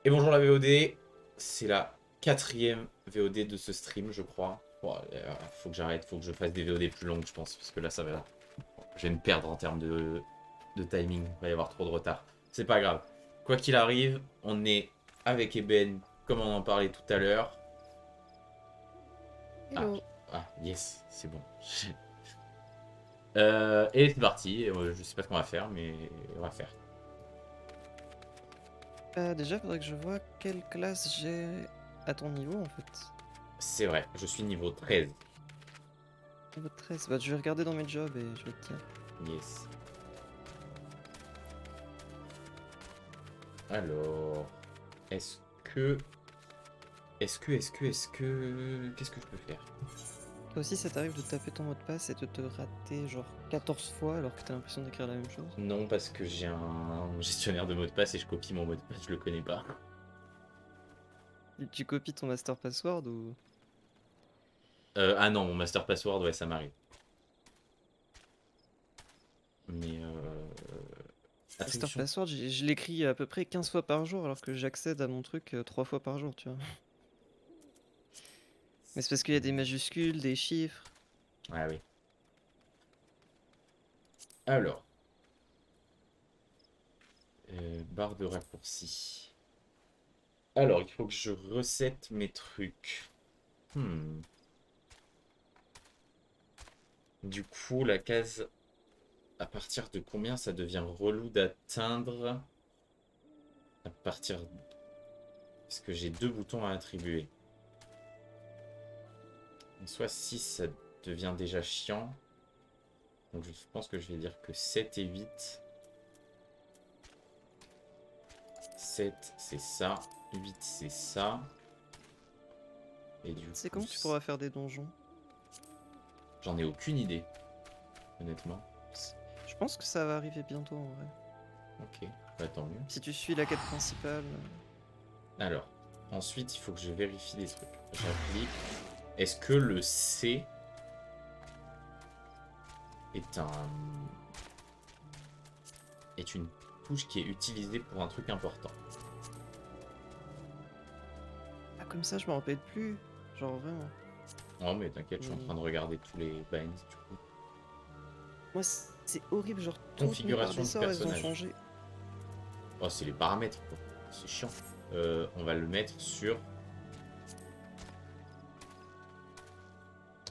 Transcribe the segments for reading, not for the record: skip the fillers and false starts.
Et bonjour la VOD, c'est la quatrième VOD de ce stream je crois. Bon, faut que j'arrête, faut que je fasse des VOD plus longues je pense, parce que là ça va... Je vais me perdre en termes de timing, il va y avoir trop de retard. C'est pas grave. Quoi qu'il arrive, on est avec Eben, comme on en parlait tout à l'heure. Ah, Hello. yes, c'est bon. Et c'est parti, je sais pas ce qu'on va faire, mais on va faire. Déjà, faudrait que je vois quelle classe j'ai à ton niveau en fait. C'est vrai, je suis niveau 13. Niveau 13. Bah, je vais regarder dans mes jobs et je vais te dire. Yes. Alors, est-ce que Qu'est-ce que je peux faire? Toi aussi, ça t'arrive de taper ton mot de passe et de te rater genre 14 fois alors que t'as l'impression d'écrire la même chose? Non, parce que j'ai un gestionnaire de mot de passe et je copie mon mot de passe, je le connais pas. Tu copies ton master password ou... Ah non, mon master password, ouais, ça m'arrive. Mais Master attribution. password, je l'écris à peu près 15 fois par jour alors que j'accède à mon truc 3 fois par jour, tu vois. Mais c'est parce qu'il y a des majuscules, des chiffres. Ah oui. Alors, barre de raccourci. Alors, il faut que je recette mes trucs. Hmm. Du coup, la case, à partir de combien ça devient relou d'atteindre? À partir... Parce que j'ai deux boutons à attribuer. Soit 6, ça devient déjà chiant. Donc je pense que je vais dire que 7 et 8. 7, c'est ça. 8, c'est ça. Et du C'est coup, quand tu pourras faire des donjons? j'en ai aucune idée, honnêtement. Je pense que ça va arriver bientôt en vrai. Ok, bah tant mieux. Si tu suis la quête principale. Alors, ensuite, il faut que je vérifie des trucs. J'applique. Est-ce que le C est est une touche qui est utilisée pour un truc important? Ah, comme ça, je me rappelle plus. Genre vraiment. Oh, mais t'inquiète, je suis en train Mais de regarder tous les binds du coup. moi, c'est horrible. Genre, toutes mes barres Configuration des du sorts, elles ont personnage. changé. Oh, c'est les paramètres, quoi. C'est chiant. On va le mettre sur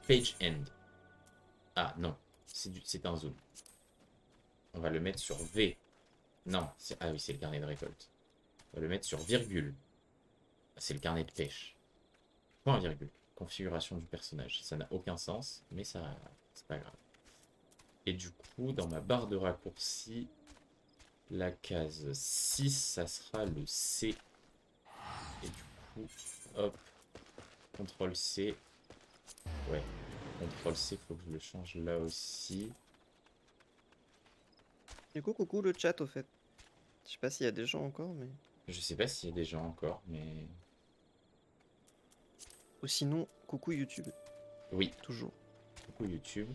Page End. Ah, non. C'est un zoom. On va le mettre sur V. Non. Ah oui, c'est le carnet de récolte. On va le mettre sur virgule. C'est le carnet de pêche. Point virgule. Configuration du personnage. Ça n'a aucun sens, mais ça, c'est pas grave. Et du coup, dans ma barre de raccourci, la case 6, ça sera le C. Et du coup, hop, CTRL C. Ouais, CTRL C, faut que je le change là aussi. Du coup, coucou le chat, au fait. Je sais pas s'il y a des gens encore, mais. Je sais pas s'il y a des gens encore, mais... Ou sinon, coucou YouTube. Oui, Toujours. coucou YouTube.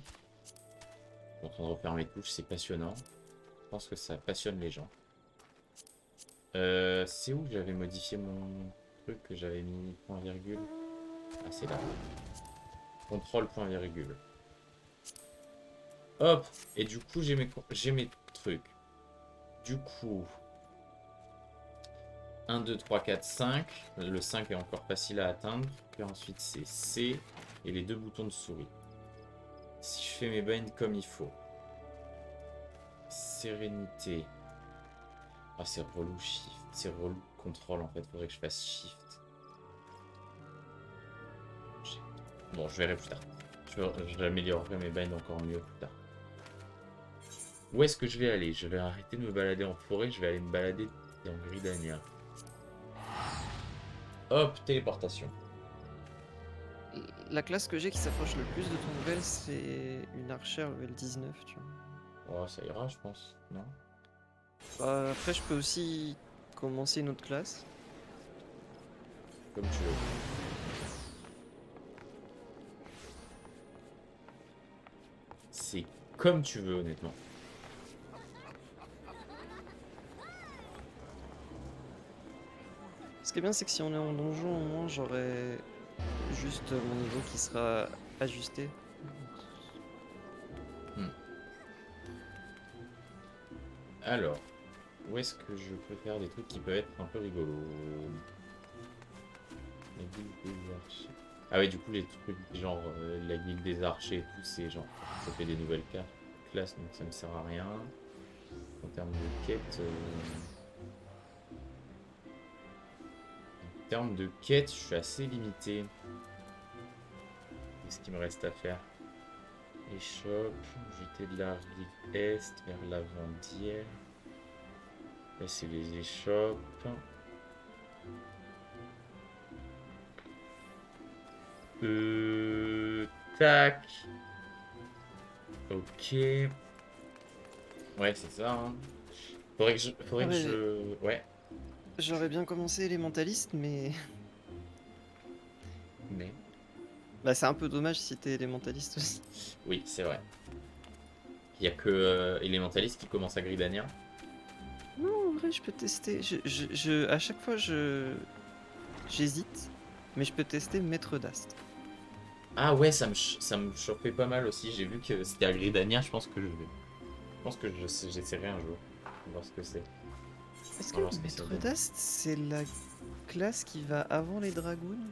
Je suis en train de refaire mes touches, c'est passionnant. Je pense que ça passionne les gens. C'est où que j'avais modifié mon truc, que j'avais mis point virgule? Ah, c'est là. Contrôle point virgule. Hop. Et du coup, j'ai mes trucs. Du coup, 1, 2, 3, 4, 5. Le 5 est encore facile à atteindre. Puis ensuite, c'est C et les deux boutons de souris. Si je fais mes binds comme il faut. Sérénité. Ah, c'est relou shift. C'est relou contrôle en fait. Faudrait que je fasse shift. Bon, je verrai plus tard. J'améliorerai mes binds encore mieux plus tard. Où est-ce que je vais aller? Je vais arrêter de me balader en forêt. Je vais aller me balader dans Gridania. Hop, téléportation. La classe que j'ai qui s'approche le plus de ton level, c'est une archère level 19, tu vois. Oh, ça ira, je pense. Non? Bah, après, je peux aussi commencer une autre classe. Comme tu veux. C'est comme tu veux, honnêtement. Ce qui est bien, c'est que si on est en donjon, au moins j'aurai juste mon niveau qui sera ajusté. Alors, où est-ce que je peux faire des trucs qui peuvent être un peu rigolos? La guilde des archers. Ah ouais, du coup, les trucs genre la guilde des archers et tout, c'est genre ça fait des nouvelles cartes classes, donc ça me sert à rien. En termes de quête, en termes de quête, je suis assez limité. Qu'est-ce qu'il me reste à faire? Échoppe, jeter de la rive est vers l'avant-dière. Là, c'est les échoppes. Tac. Ok. Ouais, c'est ça. Hein. Faudrait que je. Ouais. J'aurais bien commencé élémentaliste, mais Mais. bah, c'est un peu dommage si t'es élémentaliste aussi. Oui, c'est vrai. Il y a que Elementalist qui commence à Gridania. Non, en vrai, je peux tester. À chaque fois, j'hésite, mais je peux tester Maître d'Ast. Ah ouais, ça me chauffait pas mal aussi. J'ai vu que c'était à Gridania. J'essaierai un jour. Voir ce que c'est. Est-ce On va que voir ce que ça Maître donne. d'Ast, c'est la classe qui va avant les dragounes?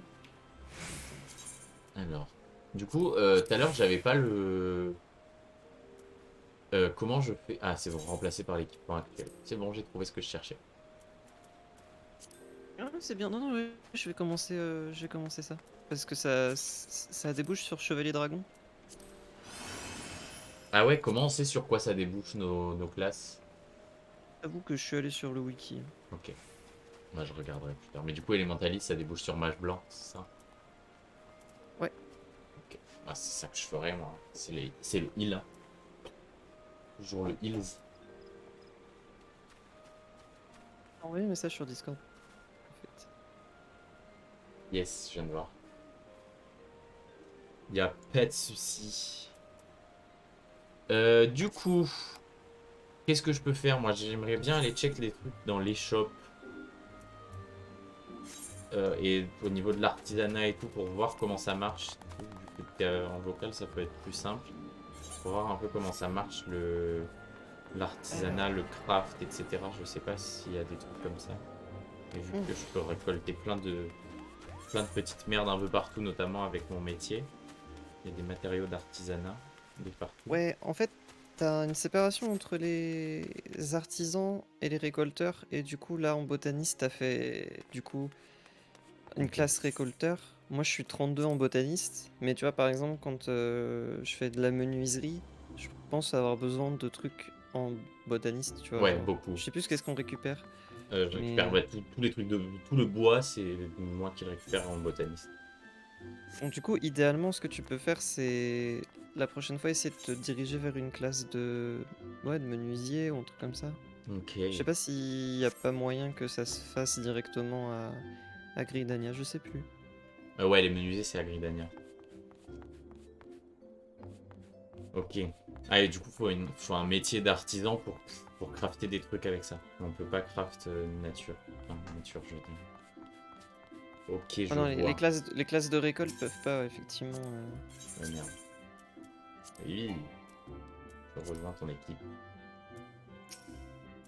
Alors. Du coup, tout à l'heure, j'avais pas le. Comment je fais. Ah, c'est bon, remplacé par l'équipement actuel. C'est bon, j'ai trouvé ce que je cherchais. Ah, c'est bien. Non, non, ouais, je vais commencer ça. Parce que ça débouche sur Chevalier Dragon. Ah ouais, comment on sait sur quoi ça débouche nos classes? J'avoue que je suis allé sur le wiki. Ok. Moi, je regarderai plus tard. Mais du coup, Elementalist, ça débouche sur Mage Blanc, c'est ça? Ouais. Ok. Ah, c'est ça que je ferai, moi. C'est le heal. Hein. Toujours le heal. Envoyez un message sur Discord. En fait. Yes, je viens de voir. Il a pas de souci. Du coup, qu'est-ce que je peux faire? Moi, j'aimerais bien aller check les trucs dans les shops. Et au niveau de l'artisanat et tout, pour voir comment ça marche. Vu que en vocal, ça peut être plus simple. Pour voir un peu comment ça marche, l'artisanat, le craft, etc. Je sais pas s'il y a des trucs comme ça. Mais vu que je peux récolter plein de petites merdes un peu partout, notamment avec mon métier. Il y a des matériaux d'artisanat de partout. Ouais, en fait, t'as une séparation entre les artisans et les récolteurs. Et du coup, là, en botaniste, t'as fait du coup une classe récolteur. Moi, je suis 32 en botaniste. Mais tu vois, par exemple, quand je fais de la menuiserie, je pense avoir besoin de trucs en botaniste. Tu vois, Ouais, genre, beaucoup. je sais plus qu'est-ce qu'on récupère. Je récupère Mais bah, tous les trucs de tout le bois, c'est moi qui le récupère en botaniste. donc, du coup, idéalement, ce que tu peux faire, c'est la prochaine fois essayer de te diriger vers une classe ouais, de menuisier ou un truc comme ça. Ok. Je sais pas s'il y a pas moyen que ça se fasse directement à Gridania, je sais plus. Ouais, les menuisiers, c'est à Gridania. Ok. Ah, et du coup, faut un métier d'artisan pour crafter des trucs avec ça. On peut pas craft nature. Enfin, nature, je veux dire. Ok, Ah je non, vois. les classes de récolte peuvent pas, effectivement. Oh, merde. Oui, je rejoins ton équipe.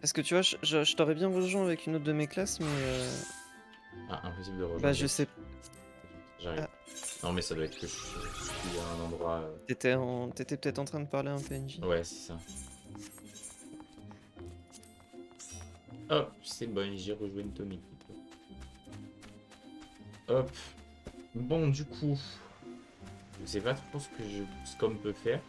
Parce que tu vois, je t'aurais bien rejoint avec une autre de mes classes, mais Ah, impossible de bah rejoindre je sais. l'équipe. J'arrive. Ah, Non, mais ça doit être que je suis à un endroit. t'étais peut-être en train de parler à un PNJ. Ouais, c'est ça. Hop, c'est bon, j'ai rejoint ton équipe. Hop. Bon, du coup, je sais pas trop ce qu'on peut faire.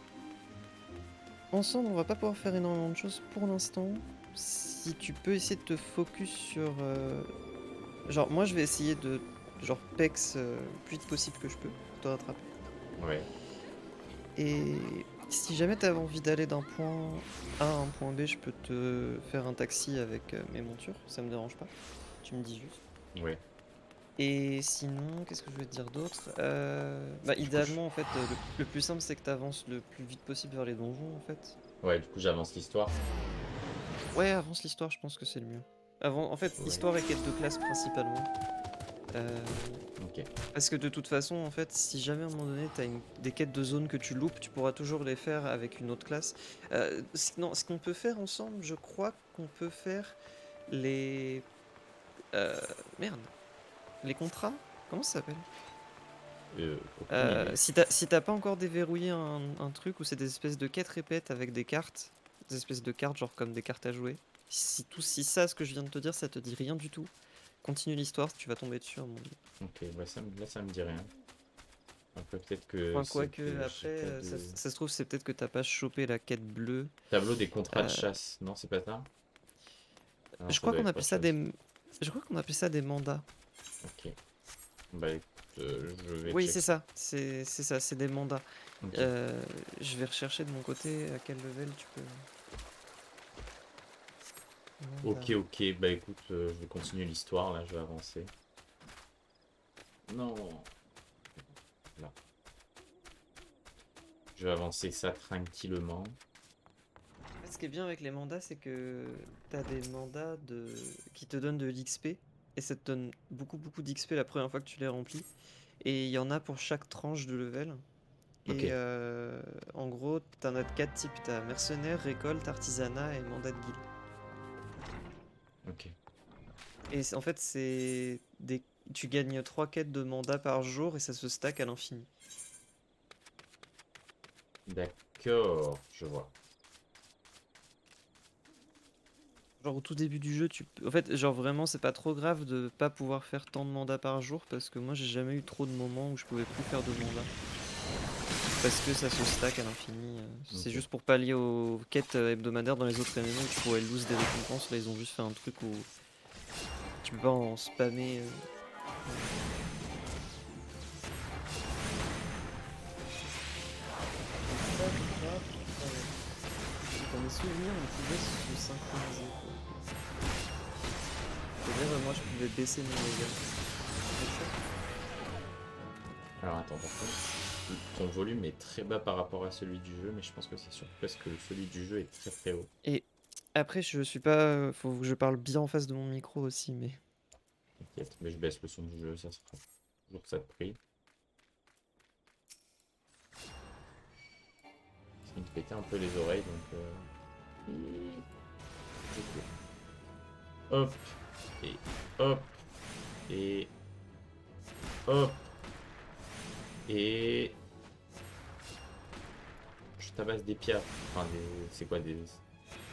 Ensemble, on va pas pouvoir faire énormément de choses pour l'instant. Si tu peux essayer de te focus sur. Genre, moi je vais essayer de. Genre, pex le plus vite possible que je peux pour te rattraper. Ouais. Et si jamais t'avais envie d'aller d'un point A à un point B, je peux te faire un taxi avec mes montures, ça me dérange pas. Tu me dis juste. Ouais. Et sinon, qu'est-ce que je vais te dire d'autre? Bah, Du coup, idéalement, en fait, le plus simple, c'est que t'avances le plus vite possible vers les donjons, en fait. ouais, du coup, j'avance l'histoire. Ouais, avance l'histoire, je pense que c'est le mieux. Avant, en fait, Ouais, histoire et quête de classe principalement. Euh, ok. Parce que de toute façon, en fait, si jamais à un moment donné, tu as des quêtes de zone que tu loupes, tu pourras toujours les faire avec une autre classe. Non, ce qu'on peut faire ensemble, je crois qu'on peut faire les... euh, merde, les contrats? Comment ça s'appelle? Aucune idée. Si t'as pas encore déverrouillé un truc où c'est des espèces de quêtes répètes avec des cartes, des espèces de cartes genre comme des cartes à jouer. Si ça, ce que je viens de te dire, ça te dit rien du tout, continue l'histoire, tu vas tomber dessus à un moment donné. Ok, bah là ça me dit rien. Après peut-être que Enfin, c'est quoique, que j'ai après, pas de... ça se trouve, c'est peut-être que t'as pas chopé la quête bleue. Tableau des contrats de Euh, chasse. Non, c'est pas ça? Ah non, je ça crois doit qu'on être appelle autre ça chose. des... Je crois qu'on appelle ça des mandats. Ok. Bah écoute, je vais Oui, check c'est ça. ça, c'est ça, c'est des mandats. Ok. Je vais rechercher de mon côté à quel level tu peux... Ok, Mandat. ok. Bah écoute, je vais continuer l'histoire là, je vais avancer. Non. Là. Je vais avancer ça tranquillement. Ce qui est bien avec les mandats, c'est que t'as des mandats qui te donnent de l'XP, et ça te donne beaucoup d'XP la première fois que tu les remplis. Et il y en a pour chaque tranche de level. Ok, Et en gros, t'en as de 4 types. T'as mercenaire, récolte, artisanat et mandat de guilde. ok. Et en fait, tu gagnes 3 quêtes de mandat par jour et ça se stack à l'infini. D'accord, je vois. Genre au tout début du jeu, en fait, genre vraiment, c'est pas trop grave de pas pouvoir faire tant de mandats par jour parce que moi, j'ai jamais eu trop de moments où je pouvais plus faire de mandats. Parce que ça se stack à l'infini. C'est Ok. juste pour pallier aux quêtes hebdomadaires dans les autres MMO où tu pourrais lose des récompenses. Là, ils ont juste fait un truc où tu peux pas en spammer. Et ça, je crois, dans mes souvenirs, on pouvait se synchroniser, quoi. C'est-à-dire, moi, je pouvais baisser mon level. C'est sûr. Alors attends, par contre, ton volume est très bas par rapport à celui du jeu, mais je pense que c'est sûr parce que celui du jeu est très haut. Et après, je suis pas. Faut que je parle bien en face de mon micro aussi, mais. T'inquiète, mais je baisse le son du jeu, ça sera toujours ça de prix. Il me pétait un peu les oreilles, donc... je cours. Hop, et hop, et hop, et... Je tabasse des piafs. Enfin, c'est quoi des...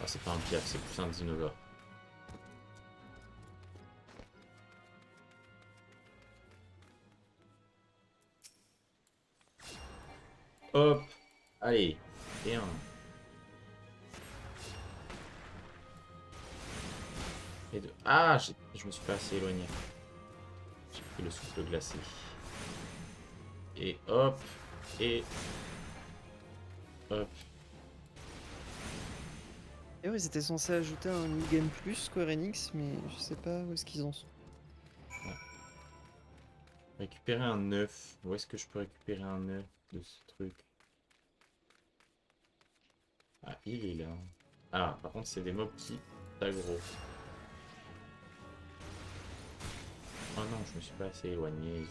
Ah, c'est pas un piaf, c'est plus un dinosaure. Hop, allez, et un. Et deux. Ah, je me suis pas assez éloigné. J'ai pris le souffle glacé. Et hop, et hop. Et ouais, ils étaient censés ajouter un New Game Plus Square Enix, mais je sais pas où est-ce qu'ils en sont. Ouais. Récupérer un œuf. Où est-ce que je peux récupérer un œuf de ce truc? Ah, il est là. Ah, par contre, c'est des mobs qui t'aggro. Oh non, je me suis pas assez éloigné.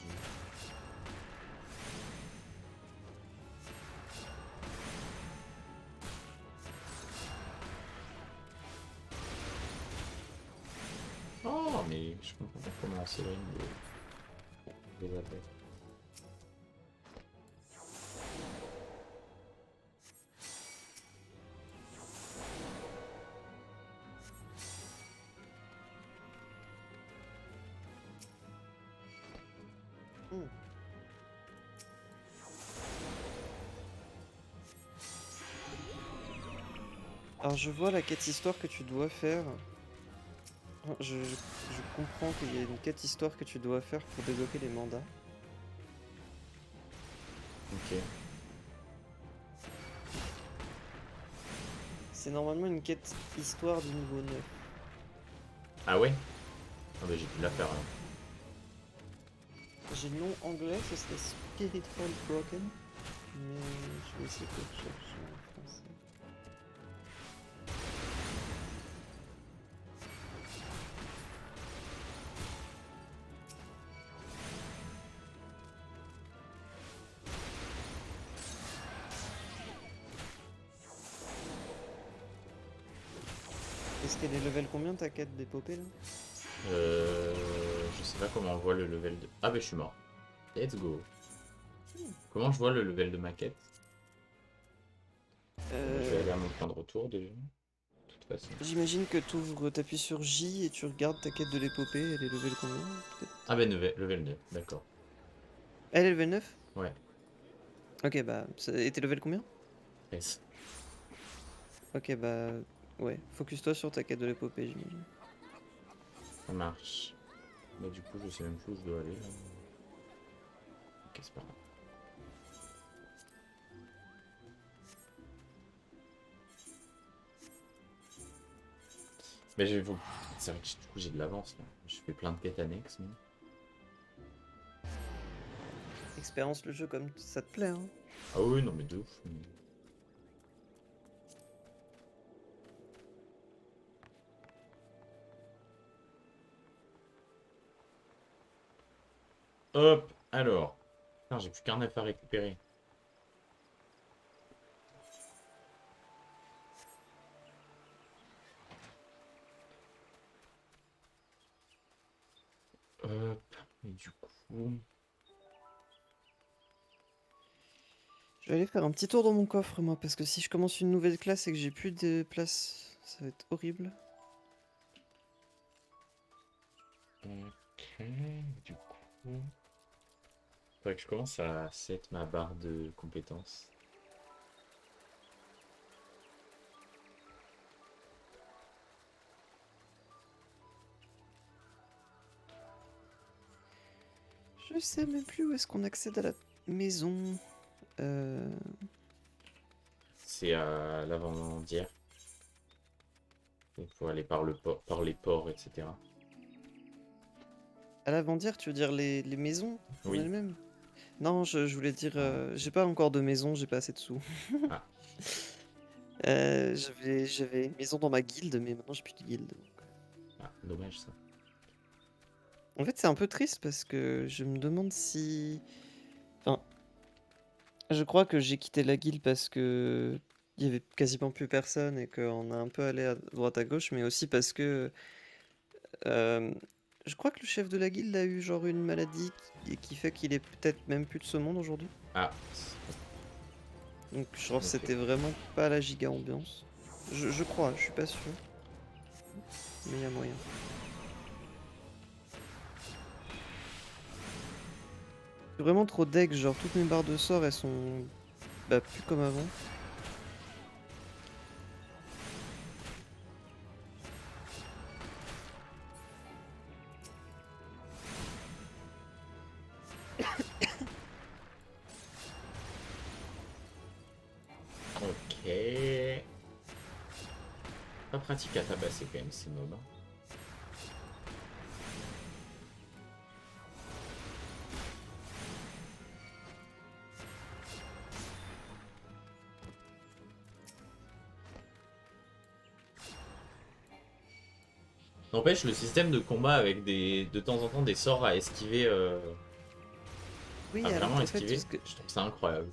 Oh, mais je comprends pas comment on s'éloigne des attaques. Hmm. Alors, je vois la quête histoire que tu dois faire. Je comprends qu'il y a une quête histoire que tu dois faire pour débloquer les mandats. Ok. C'est normalement une quête histoire du niveau 9. Ah ouais? Ah bah j'ai pu la faire alors. J'ai le nom anglais, ce serait Spiritual Broken. Mais je vais essayer de le chercher en français. Parce qu'elle est level combien ta quête d'épopée là? Je sais pas comment on voit le level de... Ah bah je suis mort. Let's go. Comment je vois le level de ma quête? Je vais aller à mon point de retour déjà. De toute façon. J'imagine que t'appuies sur J et tu regardes ta quête de l'épopée, elle est level combien peut-être? Ah bah level 2, d'accord. Elle est level 9? Ouais. Ok bah, et t'es level combien? Yes. Ok bah, ouais, focus-toi sur ta quête de l'épopée j'imagine. Ça marche. Bah du coup je sais même plus où je dois aller là. Ok c'est pas grave. Mais c'est vrai que du coup j'ai de l'avance là. Je fais plein de quêtes annexes. Mais... Expérience le jeu comme ça te plaît hein. Ah oui non mais de ouf. Hop, alors. Putain, j'ai plus qu'un œuf à récupérer. Hop, et du coup... Je vais aller faire un petit tour dans mon coffre moi, parce que si je commence une nouvelle classe et que j'ai plus de place, ça va être horrible. Ok, du coup... Faudrait que je commence à set ma barre de compétences. Je sais même plus où est-ce qu'on accède à la maison. C'est à l'avant-dière. Il faut aller par le port, par les ports, etc. À l'avant-dire, tu veux dire les maisons en Oui. elles-mêmes? Non, je voulais dire, j'ai pas encore de maison, j'ai pas assez de sous. Ah, J'avais une maison dans ma guilde, mais maintenant j'ai plus de guilde. ah, dommage ça. En fait, c'est un peu triste parce que je me demande si... Enfin, je crois que j'ai quitté la guilde parce que il y avait quasiment plus personne et qu'on a un peu allé à droite à gauche, mais aussi parce que euh, je crois que le chef de la guilde a eu genre une maladie qui fait qu'il est peut-être même plus de ce monde aujourd'hui. Ah, Donc genre ok. c'était vraiment pas la giga ambiance. Je crois, je suis pas sûr, mais il y a moyen. Je suis vraiment trop deg, genre toutes mes barres de sort elles sont bah, plus comme avant. Ok. Pas pratique à tabasser quand même ces mobs. Hein. N'empêche, le système de combat avec de temps en temps des sorts à esquiver, Oui, à alors vraiment qu'en fait, esquiver, je trouve ça incroyable.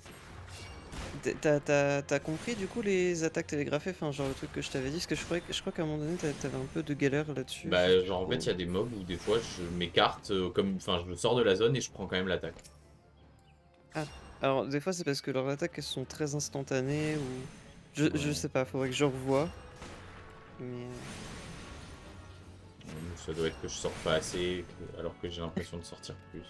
t'as compris du coup les attaques télégraphées, enfin genre le truc que je t'avais dit, parce que je crois qu'à un moment donné t'avais un peu de galère là-dessus. Bah, genre en fait, il y a des mobs où des fois je m'écarte, comme, enfin, je sors de la zone et je prends quand même l'attaque. Ah, alors des fois c'est parce que leurs attaques elles sont très instantanées ou... Je Ouais. sais pas, faudrait que je revoie. Mais... Ça doit être que je sors pas assez, alors que j'ai l'impression de sortir plus.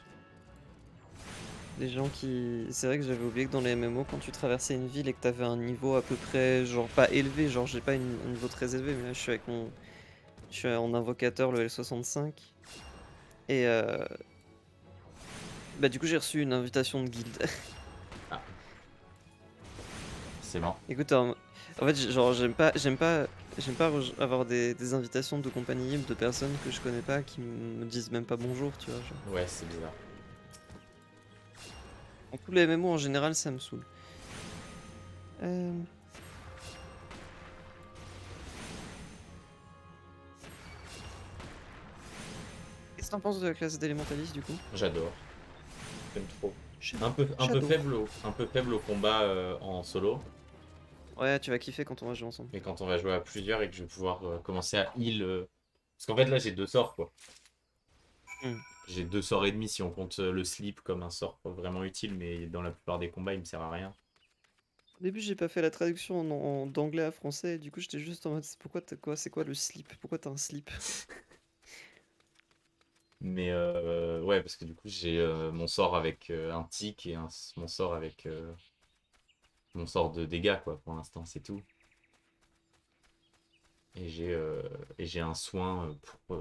Les gens qui... C'est vrai que j'avais oublié que dans les MMO, quand tu traversais une ville et que t'avais un niveau à peu près, genre pas élevé, genre j'ai pas un niveau très élevé, mais là je suis avec mon... Je suis en invocateur level 65. Et bah du coup j'ai reçu une invitation de guilde. Ah, c'est bon. Écoute, en fait genre j'aime pas avoir des invitations de compagnie libre de personnes que je connais pas qui me disent même pas bonjour, tu vois. Genre. Ouais, c'est bizarre. En tous les MMO en général ça me saoule. Euh... Qu'est-ce que t'en penses de la classe d'élémentaliste du coup? J'adore. J'aime trop. J'a- Un peu J'adore. faible un peu faible au combat en solo. Ouais, tu vas kiffer quand on va jouer ensemble. Mais quand on va jouer à plusieurs et que je vais pouvoir commencer à heal. Parce qu'en fait, là, j'ai 2 sorts, quoi. Hmm. J'ai 2 sorts et demi si on compte le sleep comme un sort vraiment utile, mais dans la plupart des combats, il me sert à rien. Au début, j'ai pas fait la traduction d'anglais à français, et du coup, j'étais juste en mode, pourquoi t'as quoi? C'est quoi le slip? Pourquoi t'as un slip? Mais ouais, parce que du coup, j'ai mon sort avec un tic et mon sort avec mon sort de dégâts, quoi, pour l'instant, c'est tout. Et j'ai un soin pour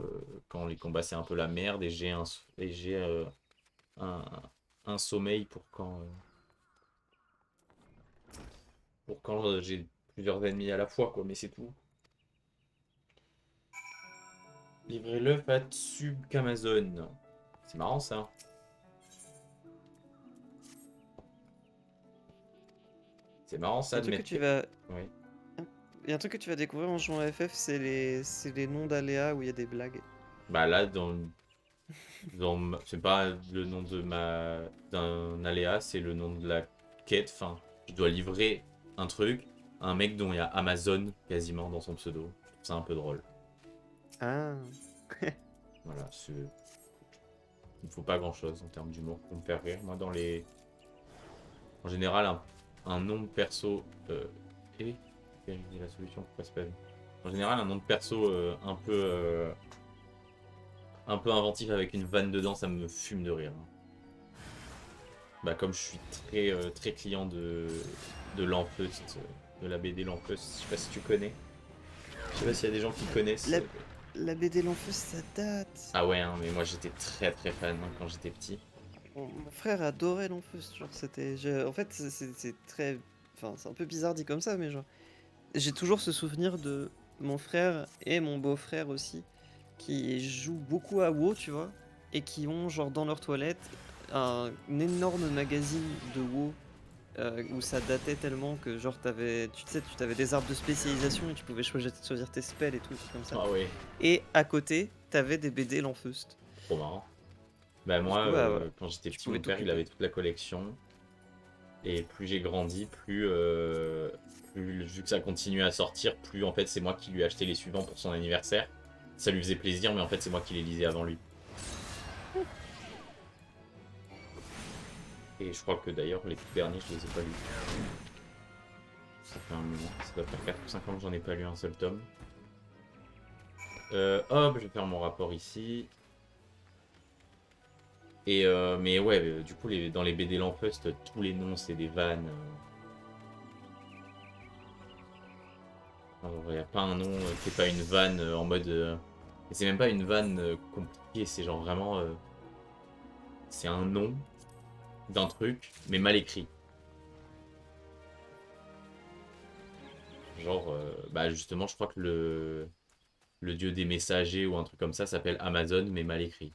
quand les combats c'est un peu la merde, et j'ai un, un sommeil pour quand j'ai plusieurs ennemis à la fois, quoi, mais c'est tout. Livrer l'œuf à Tsub Amazon. C'est marrant ça. C'est marrant Il y a ça un de truc que mettre. tu vas, Oui. il y a un truc que tu vas découvrir en jouant à FF, c'est les noms d'aléas où il y a des blagues. Bah là, c'est pas le nom d'un aléa, c'est le nom de la quête. Enfin, je dois livrer un truc à un mec dont il y a Amazon quasiment dans son pseudo. C'est un peu drôle. Ah. Voilà, il me faut pas grand chose en termes d'humour pour me faire rire. Moi, en général, un nom de perso. Et quelle est la solution pour pas spam. En général, un nom de perso un peu inventif avec une vanne dedans, ça me fume de rire. Bah, comme je suis très client de Lampust, de la BD Lampust, je sais pas si tu connais. Je sais pas s'il y a des gens qui connaissent. La, la BD L'Enfeu, ça date. Ah ouais, hein, mais moi j'étais très fan hein, quand j'étais petit. Mon frère adorait L'Enfeu, genre en fait, c'est très... Enfin, c'est un peu bizarre dit comme ça, mais genre... J'ai toujours ce souvenir de mon frère et mon beau-frère aussi, qui jouent beaucoup à WoW, tu vois, et qui ont genre dans leur toilette un énorme magazine de WoW où ça datait tellement que genre tu sais, tu avais des arbres de spécialisation et tu pouvais choisir tes spells et tout, des trucs comme ça. Ah ouais, Et à côté, t'avais des BD L'Enfeust. trop marrant. Bah Du moi, coup, bah voilà, quand j'étais tu petit, pouvais mon père il t'occuper. avait toute la collection. Et plus j'ai grandi, plus vu que ça continue à sortir, plus en fait c'est moi qui lui ai acheté les suivants pour son anniversaire. Ça lui faisait plaisir, mais en fait c'est moi qui les lisais avant lui. Et je crois que d'ailleurs les tout derniers je les ai pas lus. Ça fait un moment, ça doit faire 4 ou 5 ans que j'en ai pas lu un seul tome. Hop, je vais faire mon rapport ici. Et mais ouais, du coup dans les BD Lampust, tous les noms c'est des vannes. Il n'y a pas un nom qui est pas une vanne en mode. Et c'est même pas une vanne compliquée, c'est genre vraiment. C'est un nom d'un truc, mais mal écrit. Genre, bah justement, je crois que le dieu des messagers ou un truc comme ça s'appelle Amazon, mais mal écrit.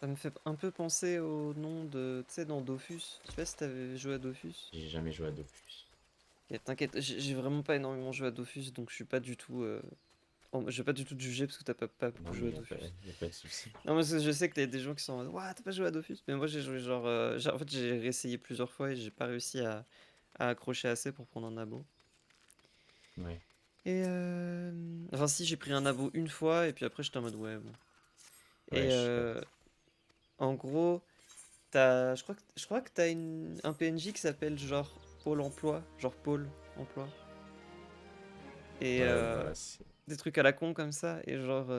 Ça me fait un peu penser au nom de, tu sais, dans Dofus. Je sais pas si t'avais joué à Dofus. J'ai jamais joué à Dofus. Et t'inquiète, j'ai vraiment pas énormément joué à Dofus, donc je suis pas du tout... je vais pas du tout te juger parce que t'as pas Non, beaucoup mais joué à y a pas, Dofus. y a pas de souci. Non, parce que je sais qu'il y a des gens qui sont en mode, Ouah, t'as pas joué à Dofus? Mais moi j'ai joué genre... en fait j'ai réessayé plusieurs fois et j'ai pas réussi à accrocher assez pour prendre un abo. Ouais, Et enfin si, j'ai pris un abo une fois et puis après j'étais en mode ouais bon. ouais, Et je capte. en gros, je crois que t'as un PNJ qui s'appelle genre Pôle Emploi, genre Pôle Emploi. Et Ouais, bah c'est. des trucs à la con comme ça. Et genre,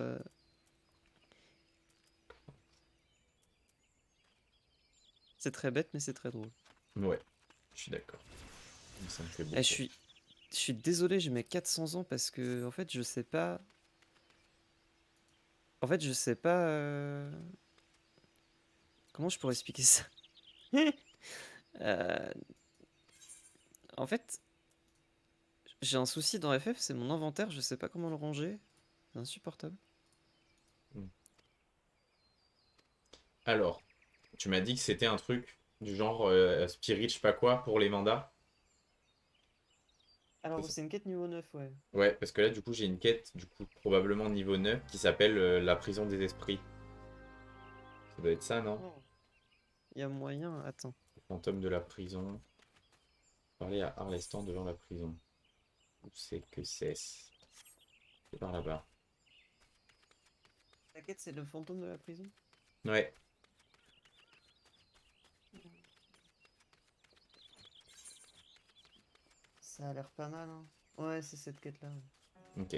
c'est très bête mais c'est très drôle. Ouais, je suis d'accord. Ça me fait Et beaucoup rire. je suis désolé, je mets 400 ans parce que en fait je sais pas... En fait je sais pas... Comment je pourrais expliquer ça? Euh, En fait, j'ai un souci dans FF, c'est mon inventaire, je sais pas comment le ranger. C'est insupportable. Mm. Alors, tu m'as dit que c'était un truc du genre Spirit, je sais pas quoi, pour les mandats. C'est Alors, ça. c'est une quête niveau 9, ouais. Ouais, parce que là, du coup, j'ai une quête, du coup, probablement niveau 9, qui s'appelle la prison des esprits. Ça doit être ça, non? Oh. Il y a moyen. Attends. Fantôme de la prison. Parler à Arlestan devant la prison. Où c'est que c'est? C'est par là-bas. T'inquiète, c'est le fantôme de la prison? Ouais. Ça a l'air pas mal, hein. Ouais, c'est cette quête-là. Ok.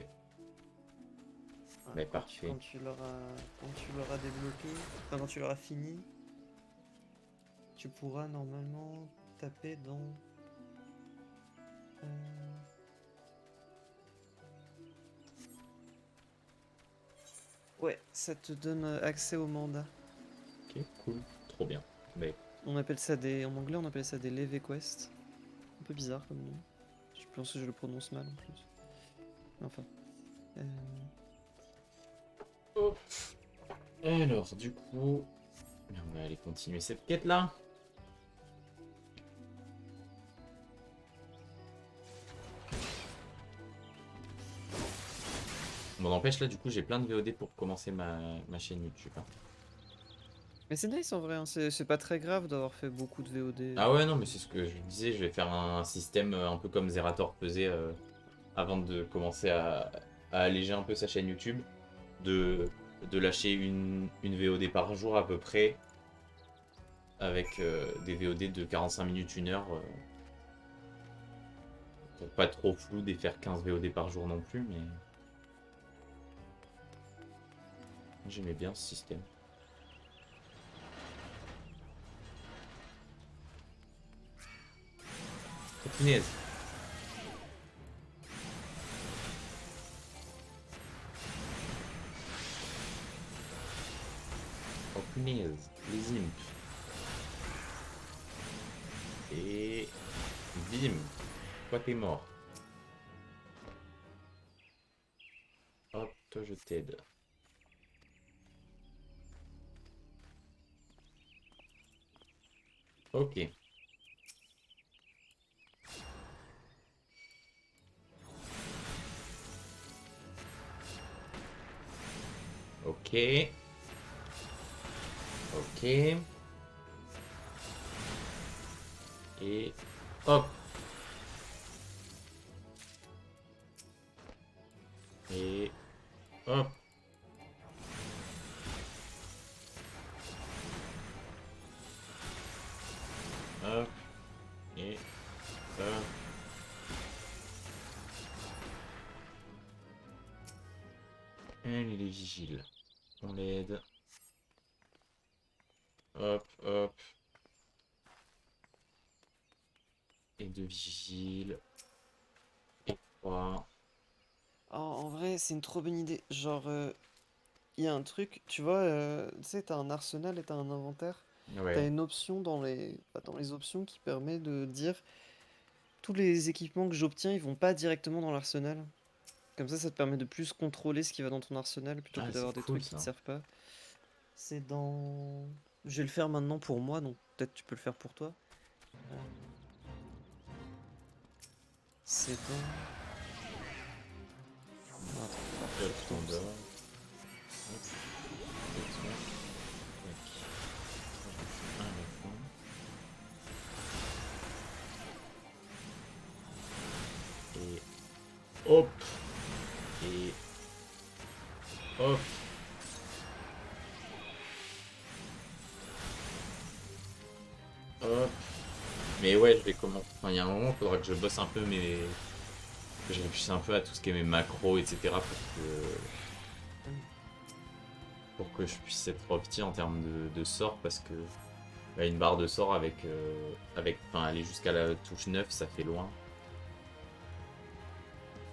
Ouais, Mais quand tu, parfait. quand tu l'auras, quand tu l'auras débloqué, enfin quand tu l'auras fini, tu pourras normalement taper dans. euh, Ouais, ça te donne accès au mandat. Ok, cool. Trop bien. Mais On appelle ça des, en anglais, on appelle ça des leve quests. Un peu bizarre comme nom. Je pense que je le prononce mal en plus. Enfin. euh, hop. Alors, du coup, on va aller continuer cette quête-là. Bon, n'empêche, là, du coup, j'ai plein de VOD pour commencer ma chaîne YouTube, hein. Mais c'est nice en vrai, hein. C'est pas très grave d'avoir fait beaucoup de VOD. Ah ouais, non, mais c'est ce que je disais, je vais faire un système un peu comme Zerator faisait avant de commencer à alléger un peu sa chaîne YouTube, de, de lâcher une VOD par jour à peu près, avec des VOD de 45 minutes, 1 heure, pour pas trop flou et faire 15 VOD par jour non plus, mais j'aimais bien ce système. Oh, punaise. Oh punaise, les imps. Et bim, toi t'es mort. Hop, toi je t'aide. Ok, ok, ok. Et hop. Et hop. Hop. Et hop. Elle, il est vigile. On l'aide. Hop, hop. Et de vigile. Et 3. En vrai, c'est une trop bonne idée. Genre, il y a un truc, tu vois, tu sais, t'as un arsenal et t'as un inventaire. T'as Ouais. une option dans les options qui permet de dire tous les équipements que j'obtiens, ils vont pas directement dans l'arsenal. Comme ça te permet de plus contrôler ce qui va dans ton arsenal plutôt que Ah, c'est d'avoir des cool trucs qui te ça. servent pas. C'est dans. Je vais le faire maintenant pour moi, donc peut-être tu peux le faire pour toi. Euh, C'est dans. Ah, attends, faut que je Hop, retrouve ça. standard. Hop, tac, tac. Tac. Ça, j'en fais un à la fin. Et hop. Et hop. Hop. Mais ouais, je vais comment. Enfin, il y a un moment, il faudra que je bosse un peu mes. Que je réfléchisse un peu à tout ce qui est mes macros, etc. Pour que je puisse être opti en termes de sort parce que bah, une barre de sort enfin, aller jusqu'à la touche 9 ça fait loin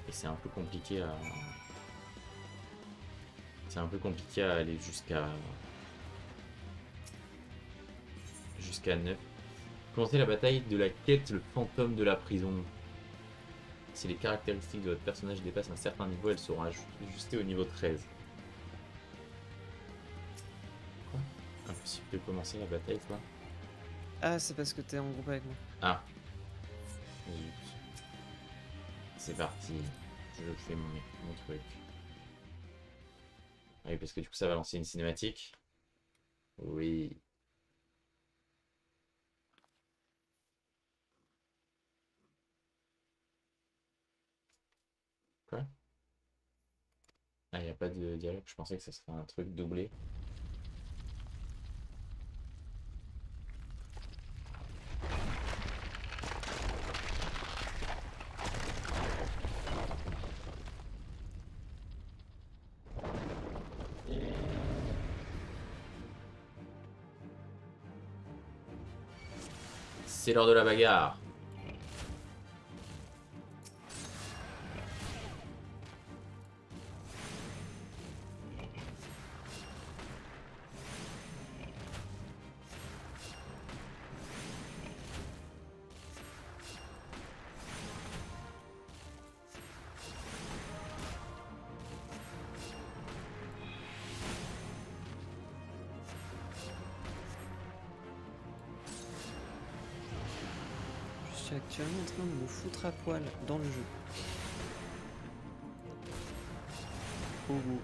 et c'est un peu compliqué à aller jusqu'à 9. Commencez la bataille de la quête le fantôme de la prison. Si les caractéristiques de votre personnage dépassent un certain niveau, elles seront ajustées au niveau 13. Quoi? Impossible de commencer la bataille quoi. Ah, c'est parce que t'es en groupe avec moi. Ah, zut. C'est parti. Je fais mon truc. Ah oui, parce que du coup, ça va lancer une cinématique. Oui. pas de dialogue. Je pensais que ça serait un truc doublé. C'est l'heure de la bagarre. Je suis actuellement en train de me foutre à poil dans le jeu. Au goût.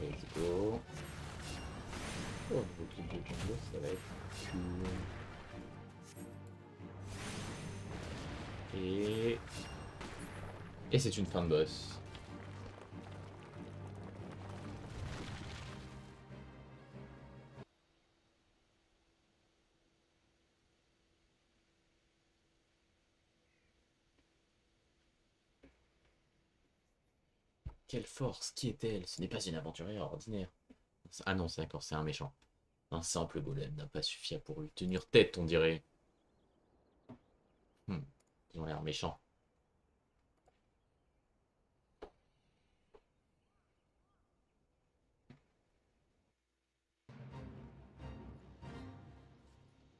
Let's go. Oh, le clip de Django, ça va être cool. Et c'est une fin de boss. Quelle force, qui est-elle? Ce n'est pas une aventurière ordinaire. Ah non, c'est d'accord, c'est un méchant. Un simple golem n'a pas suffi pour lui tenir tête, on dirait. Ils ont l'air méchants.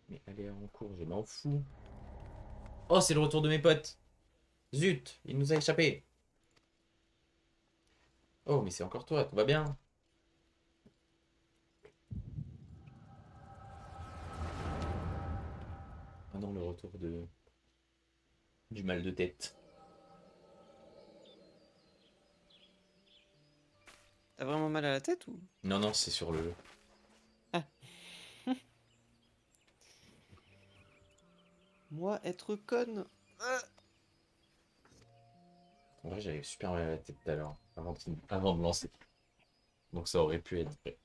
Mais allez en cours, je m'en fous. Oh, c'est le retour de mes potes. Zut, il nous a échappé. Oh, mais c'est encore toi, tout va bien? Ah non, le retour de du mal de tête. T'as vraiment mal à la tête ou? Non, non, c'est sur le... Ah. Moi, être conne. En vrai, j'avais super mal à la tête tout à l'heure, avant de lancer. Donc ça aurait pu être vrai.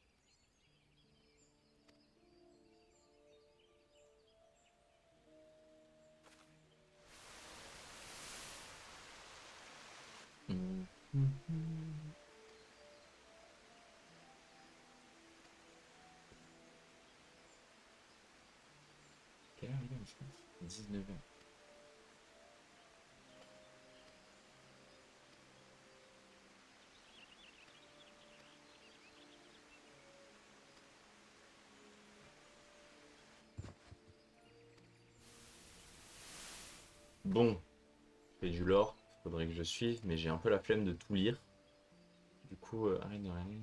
Quelle heure il est, je pense 19h. Bon, je fais du lore, faudrait que je suive, mais j'ai un peu la flemme de tout lire. Du coup, arrête de regarder.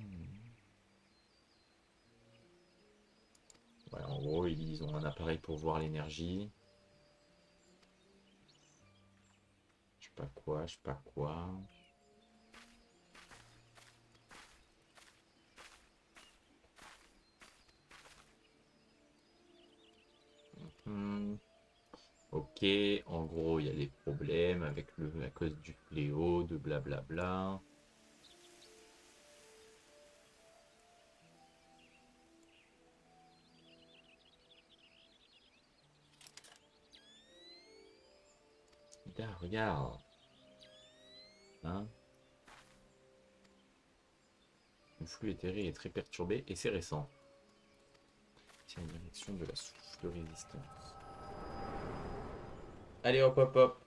Ouais, en gros, ils ont un appareil pour voir l'énergie. Je sais pas quoi, je sais pas quoi. Hmm, ok, en gros, il y a des problèmes avec à cause du fléau, de blablabla. Regarde. Hein? Le flux éthéré est très perturbé et c'est récent. C'est la direction de la souche de résistance. Allez, hop, hop, hop.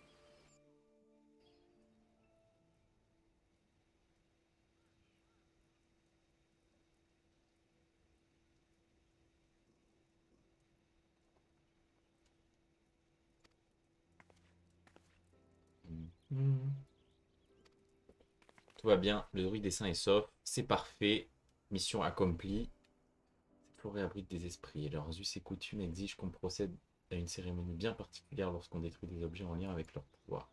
Hmm. Tout va bien, le druide des saints est sauf, c'est parfait. Mission accomplie. Cette forêt abrite des esprits et leurs us et coutumes exigent qu'on procède à une cérémonie bien particulière lorsqu'on détruit des objets en lien avec leur pouvoir.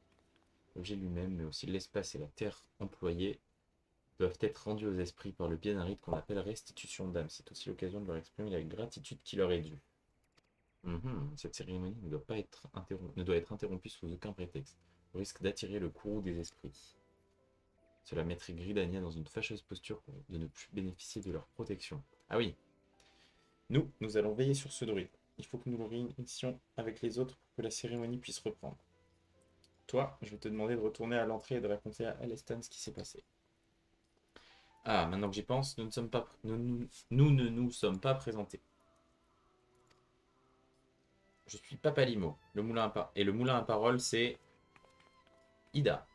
L'objet lui-même, mais aussi l'espace et la terre employée, doivent être rendus aux esprits par le biais d'un rite qu'on appelle restitution d'âme. C'est aussi l'occasion de leur exprimer la gratitude qui leur est due. Cette cérémonie ne doit être interrompue sous aucun prétexte, au risque d'attirer le courroux des esprits. Cela mettrait Gridania dans une fâcheuse posture de ne plus bénéficier de leur protection. Ah oui, nous allons veiller sur ce druide. Il faut que nous le réunissions avec les autres pour que la cérémonie puisse reprendre. Toi, je vais te demander de retourner à l'entrée et de raconter à Alestan ce qui s'est passé. Ah, maintenant que j'y pense, nous ne nous sommes pas présentés. Je suis Papalimo, et le moulin à parole, c'est Ida.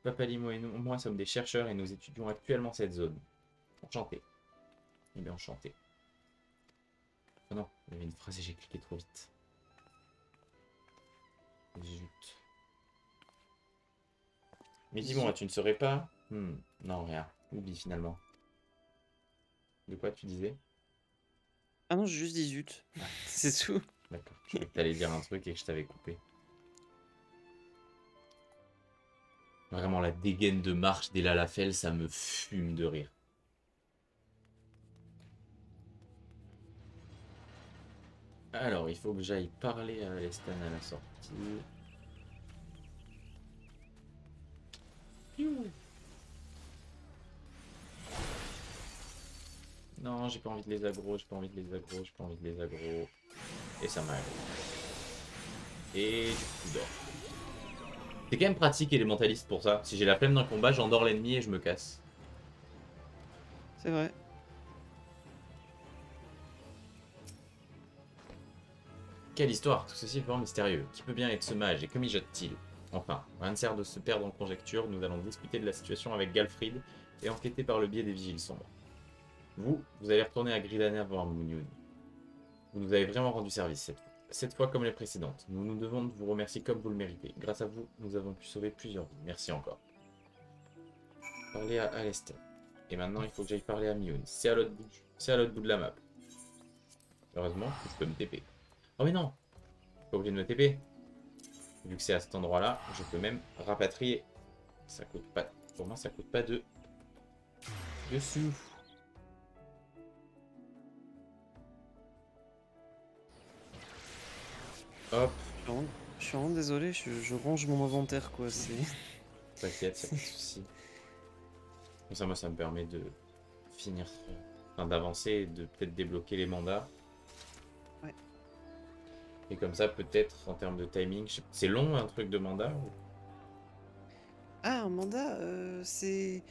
Papalimo et moi sommes des chercheurs et nous étudions actuellement cette zone. Enchanté. Eh bien, enchanté. Oh non, il y avait une phrase et j'ai cliqué trop vite. Zut. Mais dis-moi, tu ne serais pas... non, rien. Oublie finalement. De quoi tu disais? Ah non, j'ai juste 18. Ah, C'est tout. d'accord. Je croyais que t'allais dire un truc et que je t'avais coupé. Vraiment, la dégaine de marche des Lalafell, ça me fume de rire. Alors, il faut que j'aille parler à Alestan à la sortie. Piou. Non, j'ai pas envie de les aggro, j'ai pas envie de les aggro, j'ai pas envie de les aggro. Et ça m'arrive. Et du coup, dors. C'est quand même pratique élémentaliste pour ça. Si j'ai la flemme d'un combat, j'endors l'ennemi et je me casse. C'est vrai. Quelle histoire, tout ceci est vraiment mystérieux. Qui peut bien être ce mage et que mijote-t-il? Enfin, rien ne sert de se perdre en conjecture, nous allons discuter de la situation avec Galfrid et enquêter par le biais des vigiles sombres. Vous allez retourner à Gridania voir Mounioun. Vous nous avez vraiment rendu service cette fois comme les précédentes. Nous nous devons de vous remercier comme vous le méritez. Grâce à vous, nous avons pu sauver plusieurs vies. Merci encore. Parler à Alester. Et maintenant, il faut que j'aille parler à Mioun. C'est à l'autre bout de la map. Heureusement, je peux me TP. Oh mais non! Je suis pas obligé de me TP. Vu que c'est à cet endroit-là, je peux même rapatrier. Ça coûte pas... Pour moi, ça coûte pas de... Dessus. Hop. Je suis vraiment désolé, je range mon inventaire quoi. T'inquiète, y'a pas de soucis. Comme ça, moi, ça me permet de finir... Enfin, d'avancer et de peut-être débloquer les mandats. Ouais. Et comme ça, peut-être, en termes de timing... C'est long, un truc de mandat ou... Ah, un mandat, c'est...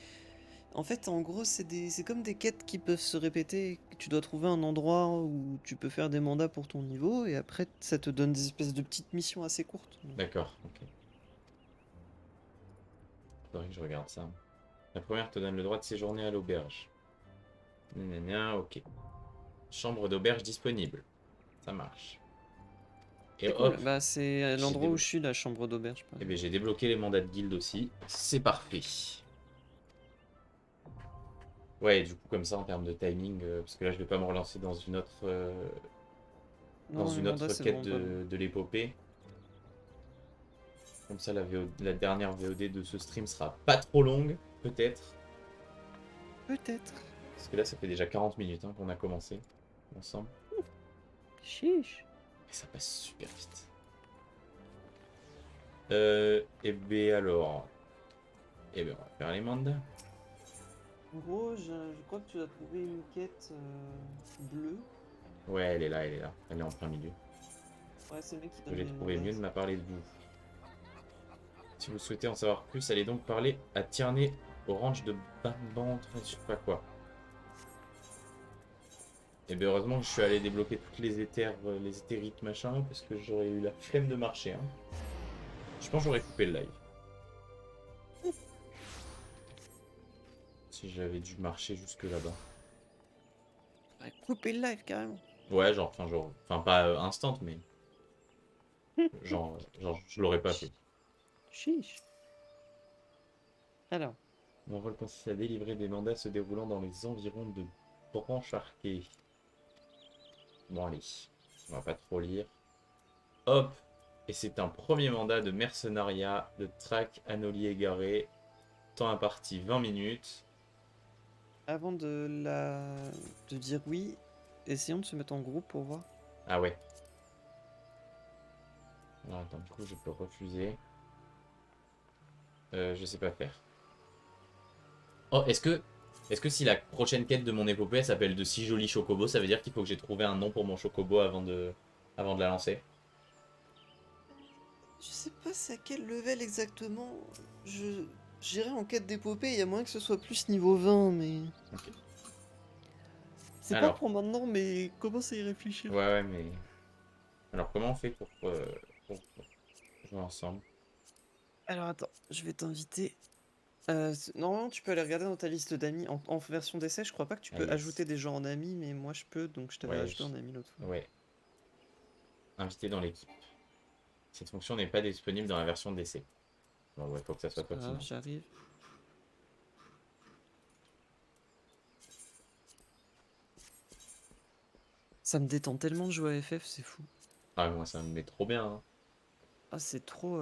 En fait, en gros, c'est comme des quêtes qui peuvent se répéter. Tu dois trouver un endroit où tu peux faire des mandats pour ton niveau, et après, ça te donne des espèces de petites missions assez courtes. D'accord, ok. Faudrait que je regarde ça. La première te donne le droit de séjourner à l'auberge. Gna, ok. Chambre d'auberge disponible. Ça marche. Et C'est hop, cool. Bah, c'est j'ai l'endroit où je suis, la chambre d'auberge, par eh bien, exemple. j'ai débloqué les mandats de guild aussi. C'est parfait. Ouais, du coup, comme ça, en termes de timing, parce que là, je vais pas me relancer dans Non, les une mandats, autre c'est quête vraiment pas long. de l'épopée. Comme ça, la dernière VOD de ce stream sera pas trop longue, peut-être. Peut-être. Parce que là, ça fait déjà 40 minutes qu'on a commencé ensemble. Chiche. Et ça passe super vite. Et bien alors. Et bien, on va faire les mandats. En gros, je crois que tu as trouvé une quête bleue. Ouais, elle est là, elle est là. Elle est en plein milieu. Ouais, c'est le mec qui Je donne l'ai les trouvé, mandats. mieux de m'a parlé de vous. Si vous souhaitez en savoir plus, allez donc parler à Tierney au ranch de Bamban, je sais pas quoi. Et bien heureusement que je suis allé débloquer toutes les éthers, les éthérites machin, parce que j'aurais eu la flemme de marcher. Hein. Je pense que j'aurais coupé le live. Si j'avais dû marcher jusque là-bas. Ouais, couper le live carrément. Ouais, enfin pas instant, mais genre, je l'aurais pas fait. Chiche. Alors, Mon rôle consiste à délivrer des mandats se déroulant dans les environs de Brancharquet. Bon, allez. On va pas trop lire. Hop. Et c'est un premier mandat de mercenariat, de track anolier égaré. Temps imparti 20 minutes. Avant de dire oui, essayons de se mettre en groupe pour voir. Ah ouais. Alors, attends, du coup, je peux refuser. Je sais pas faire. Oh, est-ce que si la prochaine quête de mon épopée elle s'appelle de 6 jolis chocobos, ça veut dire qu'il faut que j'ai trouvé un nom pour mon chocobo avant de la lancer? Je sais pas c'est à quel level exactement. J'irai en quête d'épopée, il y a moyen que ce soit plus niveau 20, mais. Ok. C'est pas Alors, pour maintenant, mais commence à y ouais, réfléchir. ouais, mais... Alors, comment on fait pour jouer ensemble? Alors attends, je vais t'inviter. Normalement, tu peux aller regarder dans ta liste d'amis. En version d'essai, je crois pas que tu Ah, peux yes. ajouter des gens en amis, mais moi je peux, donc je t'avais Ouais, ajouté en ami l'autre fois. ouais. Invité dans l'équipe. Cette fonction n'est pas disponible dans la version d'essai. Bon, ouais, faut que ça soit C'est toi pas qui grave, monte. j'arrive. Ça me détend tellement de jouer à FF, c'est fou. Ah, moi, ça me met trop bien, hein. Ah, c'est trop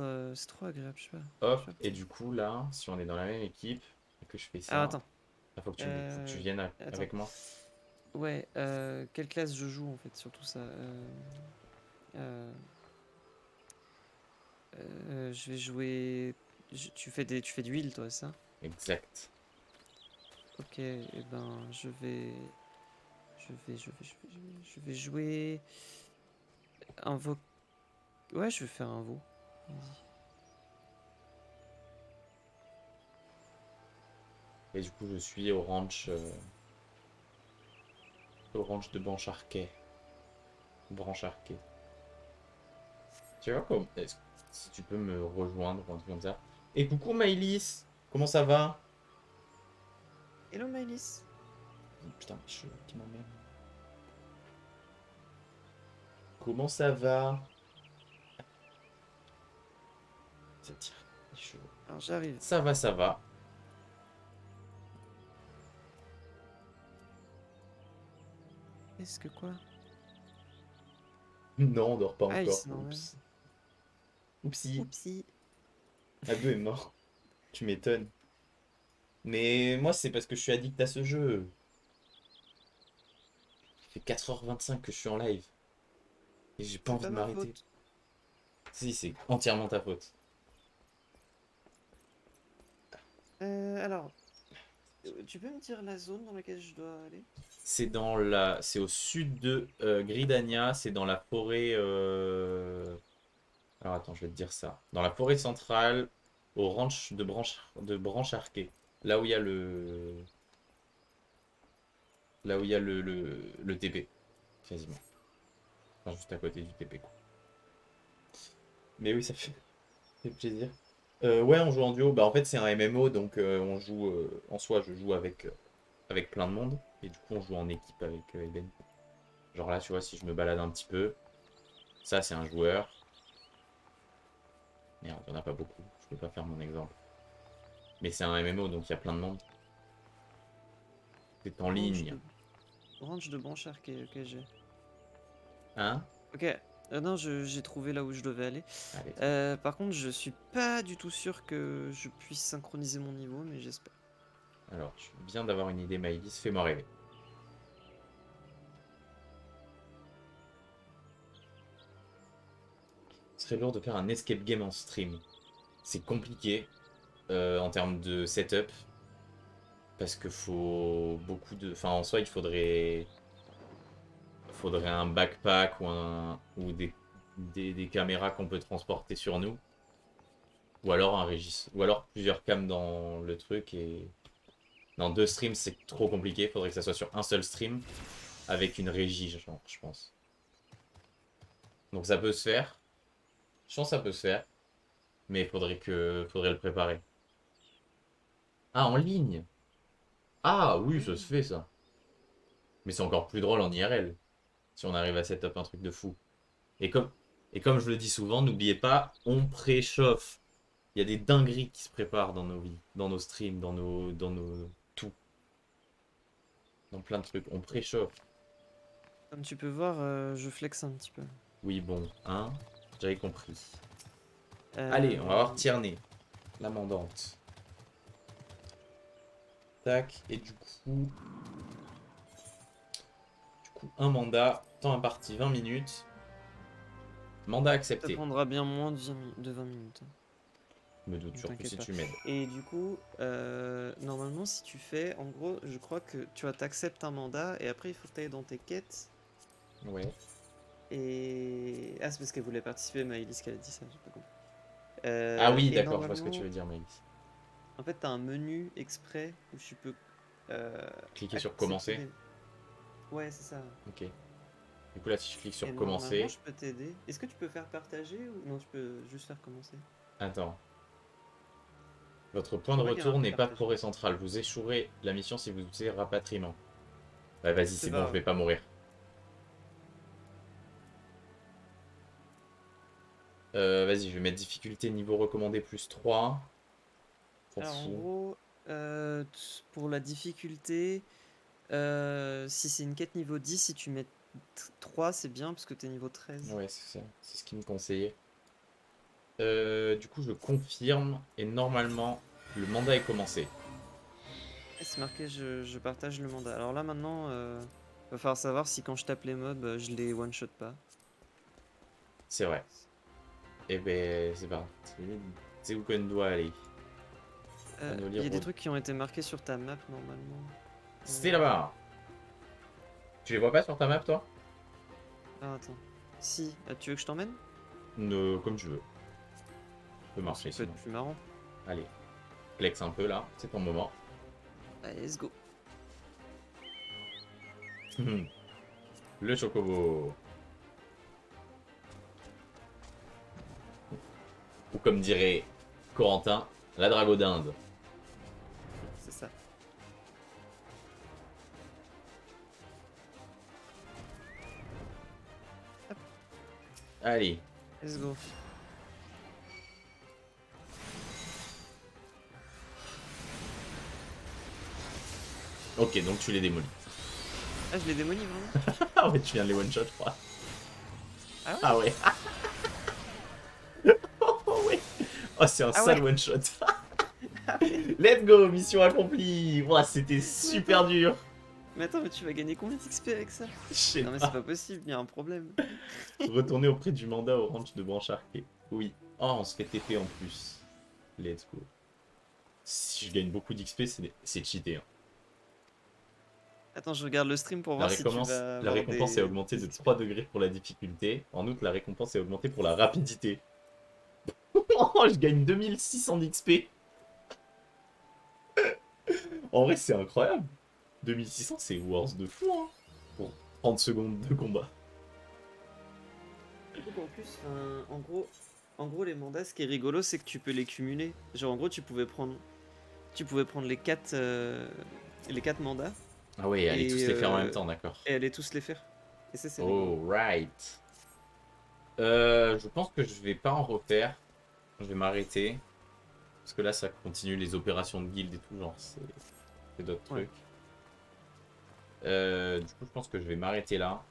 agréable, je sais pas. Je sais Hop, pas et pourquoi. du coup, là, si on est dans la même équipe, et que je fais Alors ça, attends, il faut que tu viennes attends. avec moi. Ouais, quelle classe je joue en fait, surtout ça. Euh, je vais jouer. Tu fais du heal toi, ça? Exact. Ok, et ben je vais jouer un vo. Ouais, je vais faire un veau. Vas-y. Et du coup, je suis au ranch de Brancharquet. Brancharquet. Tu vois si tu peux me rejoindre ou un truc comme ça. Et coucou Maïlis, comment ça va? Hello Maëlys. Putain, je qui m'emmerde. Comment ça va? Ça tire les cheveux. Alors j'arrive. Ça va, ça va. Est-ce que quoi? Non, on dort pas Ah oui, encore. c'est normal. Oups. Oupsie. Oupsie. Abdo est mort. Tu m'étonnes. Mais moi, c'est parce que je suis addict à ce jeu. Ça fait 4h25 que je suis en live. Et j'ai pas C'est envie pas de ma m'arrêter. faute. Si, c'est entièrement ta faute. Alors, tu peux me dire la zone dans laquelle je dois aller? C'est au sud de Gridania, c'est dans la forêt. Alors attends, je vais te dire ça. Dans la forêt centrale, au ranch de Brancharquet. Là où il y a le TP, quasiment. Enfin, juste à côté du TP, quoi. Mais oui, ça fait plaisir. Ouais, on joue en duo. Bah, en fait, c'est un MMO, donc on joue. En soi, je joue avec plein de monde. Et du coup, on joue en équipe avec Eben. Genre là, tu vois, si je me balade un petit peu, ça, c'est un joueur. Merde, il n'y en a pas beaucoup. Je peux pas faire mon exemple. Mais c'est un MMO, donc il y a plein de monde. C'est en Ranch ligne. de, ranch de Branchard que j'ai. Hein? Ok. Non, j'ai trouvé là où je devais aller. Allez, trop bien. Par contre, je suis pas du tout sûr que je puisse synchroniser mon niveau, mais j'espère. Alors, je viens d'avoir une idée, Maïlis. Fais-moi rêver. Ce serait lourd de faire un escape game en stream. C'est compliqué en termes de setup. Parce que faut beaucoup de. Enfin, en soi, il faudrait un backpack ou des caméras qu'on peut transporter sur nous. Ou alors un régis. Ou alors plusieurs cams dans le truc et. Dans deux streams, c'est trop compliqué. Il faudrait que ça soit sur un seul stream avec une régie, genre, je pense. Donc ça peut se faire. Je pense que ça peut se faire. Mais faudrait le préparer. Ah, en ligne. Ah oui, ça se fait ça. Mais c'est encore plus drôle en IRL. Si on arrive à setup un truc de fou. Et comme, et comme je le dis souvent, n'oubliez pas, on préchauffe. Il y a des dingueries qui se préparent dans nos vies, dans nos streams, dans nos tout, dans plein de trucs. On préchauffe. Comme tu peux voir, je flex un petit peu. Oui, bon, hein, j'avais compris. Allez, on va voir Euh, Tierney, la mandante. Tac, et du coup, un mandat, temps imparti 20 minutes. Mandat Ça accepté. prendra bien moins de 20 minutes, hein. Je me doute, Ne surtout t'inquiète si pas. tu m'aides. Et du coup, normalement, si tu fais, en gros, je crois que tu vas t'acceptes un mandat et après il faut que tu ailles dans tes quêtes. Ouais. Et ah, c'est parce qu'elle voulait participer, Maëlys qu'elle a dit ça, j'ai pas compris. Ah oui, Et d'accord, je vois ce que tu normalement, veux dire, Maïs. en fait, t'as un menu exprès où tu peux Cliquez sur accepter commencer. des. Ouais, c'est ça. Ok. Du coup, là, si je clique Et sur normalement, commencer. je peux t'aider. Est-ce que tu peux faire partager ou non, tu peux juste faire commencer? Attends. Votre point Je de crois qu'il y a retour marqué n'est pas partager. forêt centrale. Vous échouerez la mission si vous utilisez rapatriement. Ouais, vas-y, C'est c'est pas bon, je grave. vais pas mourir. Vas-y, je vais mettre difficulté niveau recommandé plus 3. S'en Alors en fout. gros, pour la difficulté, si c'est une quête niveau 10, si tu mets 3, c'est bien parce que t'es niveau 13. Ouais, c'est ça. C'est ce qu'il me conseillait. Du coup, je confirme. Et normalement, le mandat est commencé. Et c'est marqué je partage le mandat. Alors là maintenant, va falloir savoir si quand je tape les mobs, je les one-shot pas. C'est vrai. Et ben, c'est parti. C'est où qu'on doit aller. Panneau Il y lire a des road. trucs qui ont été marqués sur ta map normalement. C'est Euh, là-bas. Tu les vois pas sur ta map, toi? Ah attends. Si, tu veux que je t'emmène? Comme tu veux. Ça peut Bon, ça marcher peut être sinon. plus marrant. Allez, flex un peu là. C'est ton moment. Allez, let's go. Le chocobo. Ou comme dirait Corentin, la dragodinde. C'est ça. Hop, Allez. let's go. Ok, donc tu les démolis. Ah, je l'ai démoli vraiment? Ah ouais, tu viens de les one-shot, je crois. Ah ouais? Ah ouais. Oh ouais. Oh, c'est un Ah sale ouais? one-shot. Ah ouais? Let's go, mission accomplie. Ouah, c'était Mais super attends, dur. mais tu vas gagner combien d'XP avec ça? Je sais Non mais c'est pas. pas possible, il y a un problème. Retourner auprès du mandat au ranch de Brancharquet. Oui. Oh, on se fait TP en plus. Let's go. Si je gagne beaucoup d'XP, c'est cheaté, hein. Attends, je regarde le stream pour La voir si tu récompense, vas la avoir récompense est augmentée des de XP. 3 degrés pour la difficulté. En outre, la récompense est augmentée pour la rapidité. Oh, je gagne 2600 d'XP. En vrai, c'est incroyable. 2600, c'est worth de fou, hein. Pour 30 secondes de combat. Surtout qu'en plus, en gros, les mandats, ce qui est rigolo, c'est que tu peux les cumuler. Genre, en gros, tu pouvais prendre les quatre mandats Ah ouais, allez et, tous les faire en même temps, d'accord. et aller tous les faire. Et ça, c'est rigolo. Oh, right. Je pense que je vais pas en refaire. Je vais m'arrêter. Parce que là, ça continue les opérations de guild et tout, genre, c'est d'autres Ouais. trucs. Du coup, je pense que je vais m'arrêter là.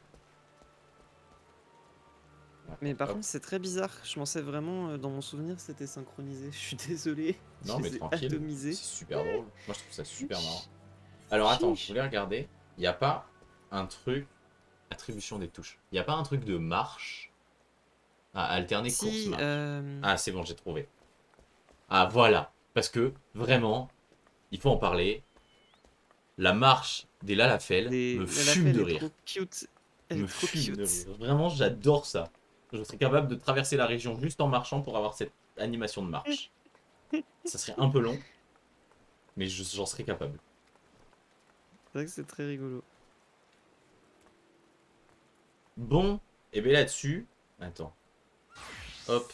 Mais Attends, par hop. contre, c'est très bizarre. Je pensais vraiment, dans mon souvenir, c'était synchronisé. Je suis désolé. Non, Je mais les ai tranquille. atomisés. C'est super drôle. Moi, je trouve ça super marrant. Alors, attends, je Chiche. voulais regarder. Il n'y a pas un truc... Attribution des touches. Il n'y a pas un truc de marche. Ah, alterner Si, course-marche. Ah, c'est bon, j'ai trouvé. Ah, voilà. Parce que, vraiment, il faut en parler. La marche des Lalafell me la fume Lafelle de est rire. trop cute. Elle est Me trop fume de cute. rire. Vraiment, j'adore ça. Je serais capable de traverser la région juste en marchant pour avoir cette animation de marche. Ça serait un peu long, mais j'en serais capable. C'est vrai que c'est très rigolo. Bon, et bien là-dessus... Attends. Hop.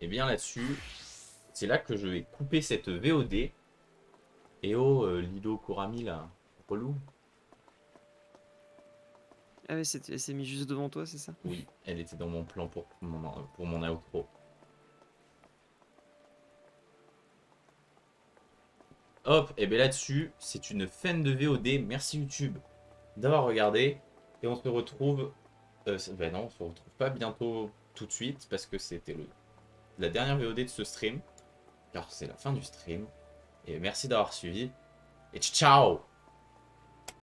Et bien là-dessus, c'est là que je vais couper cette VOD. Et oh, Lido Kurami, là. Relou. Ah ouais, elle s'est mis juste devant toi, c'est ça? Oui, elle était dans mon plan pour mon outro. Hop, et bien là-dessus, c'est une fin de VOD. Merci YouTube d'avoir regardé. Et on se retrouve... ben non, on se retrouve pas bientôt tout de suite, parce que c'était la dernière VOD de ce stream. Car c'est la fin du stream. Et merci d'avoir suivi. Et ciao!